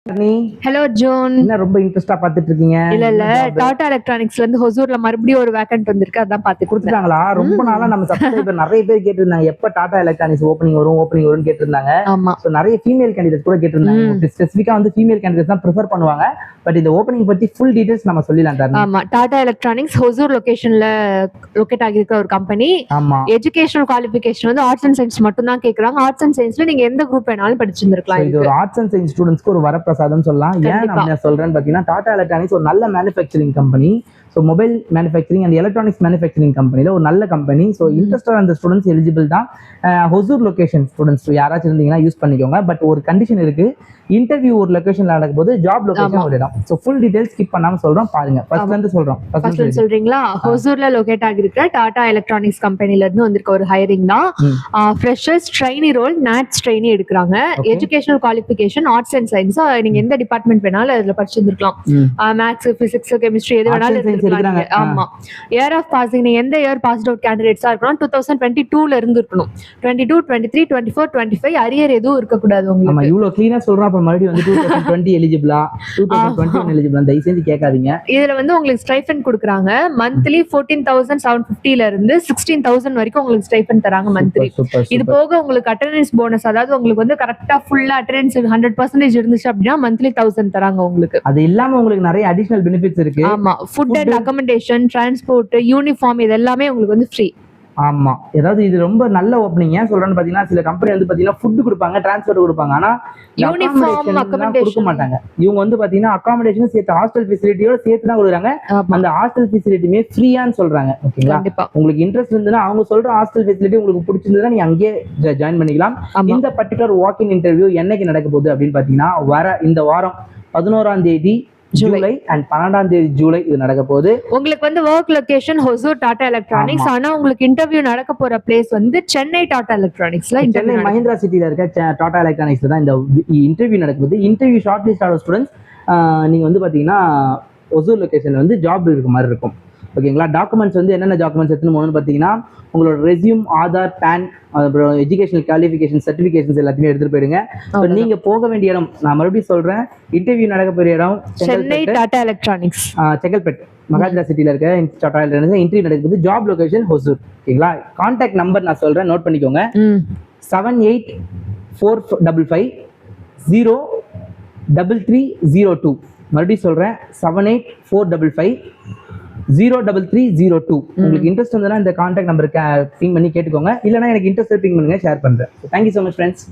Hello zone. என்ன ரொம்ப இன்ட்ரெஸ்டா பாத்துட்டு இருக்கீங்க? இல்ல டாடா எலக்ட்ரானிக்ஸ்ல இருந்து ஹொசூர்ல மறுபடியும் ஒரு வேகன்ட் வந்திருக்கு, அதான் பாத்துட்டு கொடுத்துட்டாங்களா? ரொம்ப நாளா நம்ம சப்ஸ்கிரைபர் நிறைய பேர் கேட்டிருந்தாங்க எப்ப டாடா எலக்ட்ரானிக்ஸ் ஓப்பனிங் வரும் கேட்டிருந்தாங்க. ஆமா. சோ நிறைய ஃபீமேல் கேண்டிடேட் கூட கேட்டிருந்தாங்க. ஸ்பெசிஃபிக்கா வந்து ஃபீமேல் கேண்டிடேட்ஸ் தான் ப்ரிஃபர் பண்ணுவாங்க. பட் இந்த ஓப்பனிங் பத்தி ஃபுல் டீடைல்ஸ் நம்ம சொல்லிடலாம் தரணும். ஆமா, டாடா எலக்ட்ரானிக்ஸ் ஹொசூர் லொகேஷன்ல லொகேட் ஆகியிருக்க ஒரு கம்பெனி. ஆமா. எஜுகேஷனல் குவாலிஃபிகேஷன் வந்து ஆர்ட்ஸ் அண்ட் சயின்ஸ் மட்டும் தான் கேக்குறாங்க. ஆர்ட்ஸ் அண்ட் சயின்ஸ்ல நீங்க எந்த குரூப் வேணாலும் படிச்சிருந்திருக்கலாம். இது ஒரு ஆர்ட்ஸ் அண்ட் சயின்ஸ் ஸ்டூடெண்ட்ஸ்க்கு ஒரு வரப்பிரசாதம் சொல்லலாம். ஏன் நான் சொல்றேன்னு பாத்தீங்கன்னா, டாடா எலக்ட்ரானிக்ஸ் ஒரு நல்ல manufacturing company. So mobile manufacturing and electronics manufacturing கம்பெனியில் ஒரு நல்ல கம்பெனி. ஸோ இன்ட்ரெஸ்டாக அந்த ஸ்டூடெண்ட்ஸ் எலிஜிபிள் தான். ஹொசூர் லொகேஷன் ஸ்டூடெண்ட்ஸ் யாராச்சும் இருந்தீங்கன்னா யூஸ் பண்ணிக்கோங்க. பட் ஒரு கண்டிஷன் இருக்கு, இன்டர்வியூ ஒரு லொகேஷன்ல நடக்கும் போது ஜாப் லொகேஷன் ஒரு இடம். ஸோ ஃபுல் டீடைல்ஸ் ஸ்கிப் பண்ணாம சொல்றோம், பாருங்க. ஃபர்ஸ்ட்ல இருந்து சொல்றோம். ஃபர்ஸ்ட்ல சொல்றீங்களா? ஹொசூர்ல லொகேட் ஆகிருக்கிற டாடா எலக்ட்ரானிக்ஸ் கம்பெனில இருந்து வந்திருக்க ஒரு ஹையரிங் தான். Freshers trainee role, NATS trainee எடுக்கிறாங்க. Educational qualification arts and science. நீங்க எந்த டிபார்ட்மெண்ட் வேணாலும் அதுல படிச்சிருந்திருக்கலாம். மேத்ஸ், பிசிக்ஸ், கெமிஸ்ட்ரி எது வேணாலும் எடுத்துக்கலாம். ஆமா. இயர் ஆஃப் பாசிங் நீங்க எந்த இயர் பாஸ்ட் அவுட் கேண்டிடேட்ஸா இருக்கணும், 2022ல இருந்து இருக்கணும். 22, 23, 24, 25 அரியர் எதுவும் இருக்க கூடாது உங்களுக்கு. ஆமா, இவ்ளோ க்ளீனா சொல்றோம். அப்ப மறுபடியும் வந்து 2020 எலிஜிபிளா, 2021 எலிஜிபிளா, தயவு செஞ்சு கேட்காதீங்க. இதுல வந்து உங்களுக்கு ஸ்டைஃபண்ட் கொடுக்குறாங்க. மந்த்லி 14,750 இருந்து 16,000 வரைக்கும் உங்களுக்கு ஸ்டைஃபண்ட் தராங்க மந்த்லி. இது போக உங்களுக்கு அட்டெண்டன்ஸ் போனஸ், அதாவது உங்களுக்கு வந்து கரெக்டா ஃபுல்லா அட்டெண்டன்ஸ் 100% இருந்துச்சு அப்படின்னா மந்த்லி 1,000 தராங்க உங்களுக்கு. அது இல்லாம உங்களுக்கு நிறைய அடிஷனல் பெனிஃபிட்ஸ் இருக்கு. ஆமா, food and accommodation, transport, uniform இது எல்லாமே உங்களுக்கு வந்து ஃப்ரீ. ஆமா, ஏதாவது இது ரொம்ப நல்ல ஓப்பனிங். ஏன் சொல்றேன்னு பாத்தீங்கன்னா, சில கம்பெனி வந்து பாத்தீங்கன்னா ஃபுட் கொடுப்பாங்க, டிரான்ஸ்போர்ட் கொடுப்பாங்க, ஆனா யூனிஃபார்ம் அக்கமடேஷன் கொடுக்க மாட்டாங்க. இவங்க வந்து பாத்தீங்கன்னா அகாமடேஷன் சேர்த்து ஹாஸ்டல் ஃபெசிலிட்டியோட சேர்த்து தான் கொடுக்குறாங்க. அந்த ஹாஸ்டல் ஃபெசிலிட்டியுமே ஃப்ரீயான்னு சொல்றாங்க. ஓகேங்களா? உங்களுக்கு இன்ட்ரெஸ்ட் இருந்ததுன்னா அவங்க சொல்ற ஹாஸ்டல் ஃபெசிலிட்டி உங்களுக்கு பிடிச்சிருந்ததுன்னா நீங்க அங்கேயே ஜாயின் பண்ணிக்கலாம். இந்த பர்டிகுலர் வாக்கிங் இன்டர்வியூ என்னைக்கு நடக்க போகுது அப்படின்னு பாத்தீங்கன்னா, இந்த வாரம் 11ஆம் தேதி ஜூலை அண்ட் 12ஆம் தேதி ஜூலை இது நடக்க போகுது. உங்களுக்கு வந்து work location Hosur Tata electronics. ஆனா உங்களுக்கு இன்டர்வியூ நடக்க போற பிளேஸ் வந்து சென்னை டாடா எலக்ட்ரானிக்ஸ்ல, சென்னை மஹிந்திரா சிட்டில இருக்க டாடா எலக்ட்ரானிக்ஸ்ல தான் இந்த இன்டர்வியூ நடக்க போகுது. இன்டர்வியூ ஷார்ட் லிஸ்ட் ஆன ஸ்டூடெண்ட்ஸ் நீங்க வந்து பாத்தீங்கன்னா ஹொசூர் லொகேஷன்ல வந்து ஜாப் இருக்க மாதிரி இருக்கும். ஓகேங்களா? டாக்குமெண்ட்ஸ் வந்து என்னென்ன டாக்குமெண்ட்ஸ் எடுத்துன்னு போகணும்னு பார்த்தீங்கன்னா, உங்களோட ரெஸ்யூம், ஆதார், பேன், அப்புறம் எஜுகேஷனல் குவாலிஃபிகேஷன் சர்டிஃபிகேஷன்ஸ் எல்லாத்தையுமே எடுத்துட்டு போயிடுங்க. நீங்க போக வேண்டிய இடம் நான் மறுபடியும் சொல்றேன், இன்டர்வியூ நடக்க போகிற இடம் சென்னை டாடா எலக்ட்ரானிக்ஸ், செங்கல்பேட் மகாத்ரா சிட்டில இருக்க டாடா எலக்ட்ரானிக்ஸ். இன்டர்வியூ நடக்குது. Job location Hosur. ஓகேங்களா? கான்டாக்ட் நம்பர் நான் சொல்றேன், நோட் பண்ணிக்கோங்க. 7845503302. மறுபடியும் சொல்றேன், 7845503302. உங்களுக்கு இன்ட்ரெஸ்ட் இருந்ததுன்னா இந்த கான்டாக்ட் நம்பருக்கு பிங் பண்ணி கேட்டுக்கோங்க. இல்லைன்னா எனக்கு இன்ட்ரெஸ்ட் பிங் பண்ணுங்க, ஷேர் பண்றேன். Thank you so much friends.